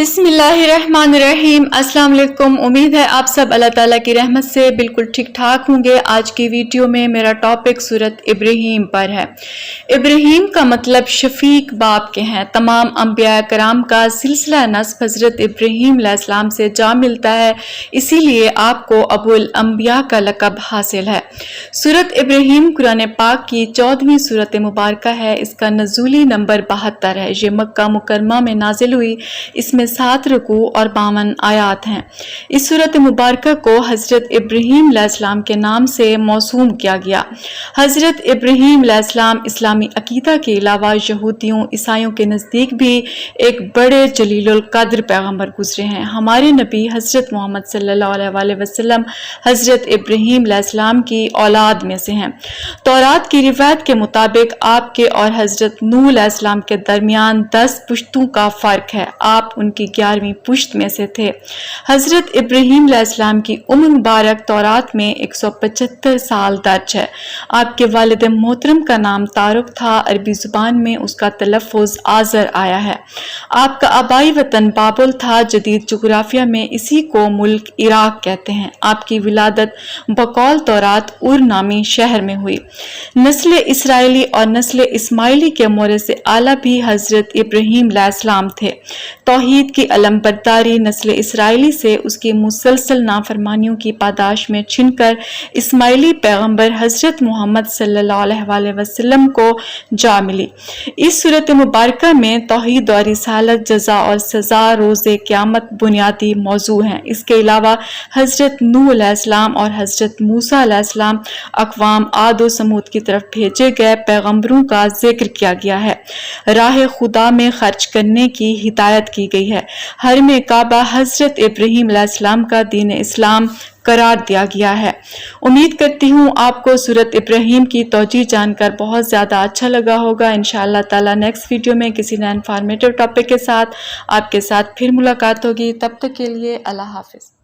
بسم اللہ الرحمن الرحیم۔ السلام علیکم۔ امید ہے آپ سب اللہ تعالیٰ کی رحمت سے بالکل ٹھیک ٹھاک ہوں گے۔ آج کی ویڈیو میں میرا ٹاپک سورت ابراہیم پر ہے۔ ابراہیم کا مطلب شفیق باپ کے ہیں۔ تمام انبیاء کرام کا سلسلہ نسب حضرت ابراہیم علیہ السلام سے جا ملتا ہے، اسی لیے آپ کو ابو الانبیاء کا لقب حاصل ہے۔ سورت ابراہیم قرآن پاک کی 14ویں سورت مبارکہ ہے۔ اس کا نزولی نمبر 72 ہے۔ یہ مکہ مکرمہ میں نازل ہوئی۔ اس میں 7 رکوع اور 52 آیات ہیں۔ اس سورت مبارکہ کو حضرت ابراہیم علیہ السلام کے نام سے موسوم کیا گیا۔ حضرت ابراہیم علیہ السلام اسلامی عقیدہ کے علاوہ یہودیوں عیسائیوں کے نزدیک بھی ایک بڑے جلیل القدر پیغمبر گزرے ہیں۔ ہمارے نبی حضرت محمد صلی اللہ علیہ وسلم حضرت ابراہیم علیہ السلام کی اولاد میں سے ہیں۔ تورات کی روایت کے مطابق آپ کے اور حضرت نوح علیہ السلام کے درمیان 10 پشتوں کا فرق ہے۔ آپ ان کی 11ویں پشت میں سے تھے۔ حضرت ابراہیم علیہ السلام کی عمر مبارک تورات میں 175 سال درج ہے۔ آپ کے والد محترم کا نام طارق تھا۔ عربی زبان میں اس کا تلفظ آزر آیا ہے۔ آپ کا آبائی وطن بابل تھا۔ جدید جغرافیہ میں اسی کو ملک عراق کہتے ہیں۔ آپ کی ولادت بقول تورات اور نامی شہر میں ہوئی۔ نسل اسرائیلی اور نسل اسماعیلی کے مورث سے اعلیٰ بھی حضرت ابراہیم علیہ السلام تھے۔ توحید کی علم برداری نسل اسرائیلی سے اس کی مسلسل نافرمانیوں کی پاداش میں چھن کر اسماعیلی پیغمبر حضرت محمد صلی اللہ علیہ وسلم کو جا ملی۔ اس صورت مبارکہ میں توحید اور رسالت، جزا اور سزا، روز قیامت بنیادی موضوع ہیں۔ اس کے علاوہ حضرت نوح علیہ السلام اور حضرت موسیٰ علیہ السلام اقوام عاد و سمود کی طرف بھیجے گئے پیغمبروں کا ذکر کیا گیا ہے۔ راہ خدا میں خرچ کرنے کی ہدایت کی گئی ہے۔ حرم کعبہ حضرت ابراہیم علیہ السلام کا دین اسلام قرار دیا گیا ہے۔ امید کرتی ہوں آپ کو سورت ابراہیم کی توجیہ جان کر بہت زیادہ اچھا لگا ہوگا۔ انشاءاللہ تعالی نیکسٹ ویڈیو میں کسی نئے انفارمیٹیو ٹاپک کے ساتھ آپ کے ساتھ پھر ملاقات ہوگی۔ تب تک کے لیے اللہ حافظ۔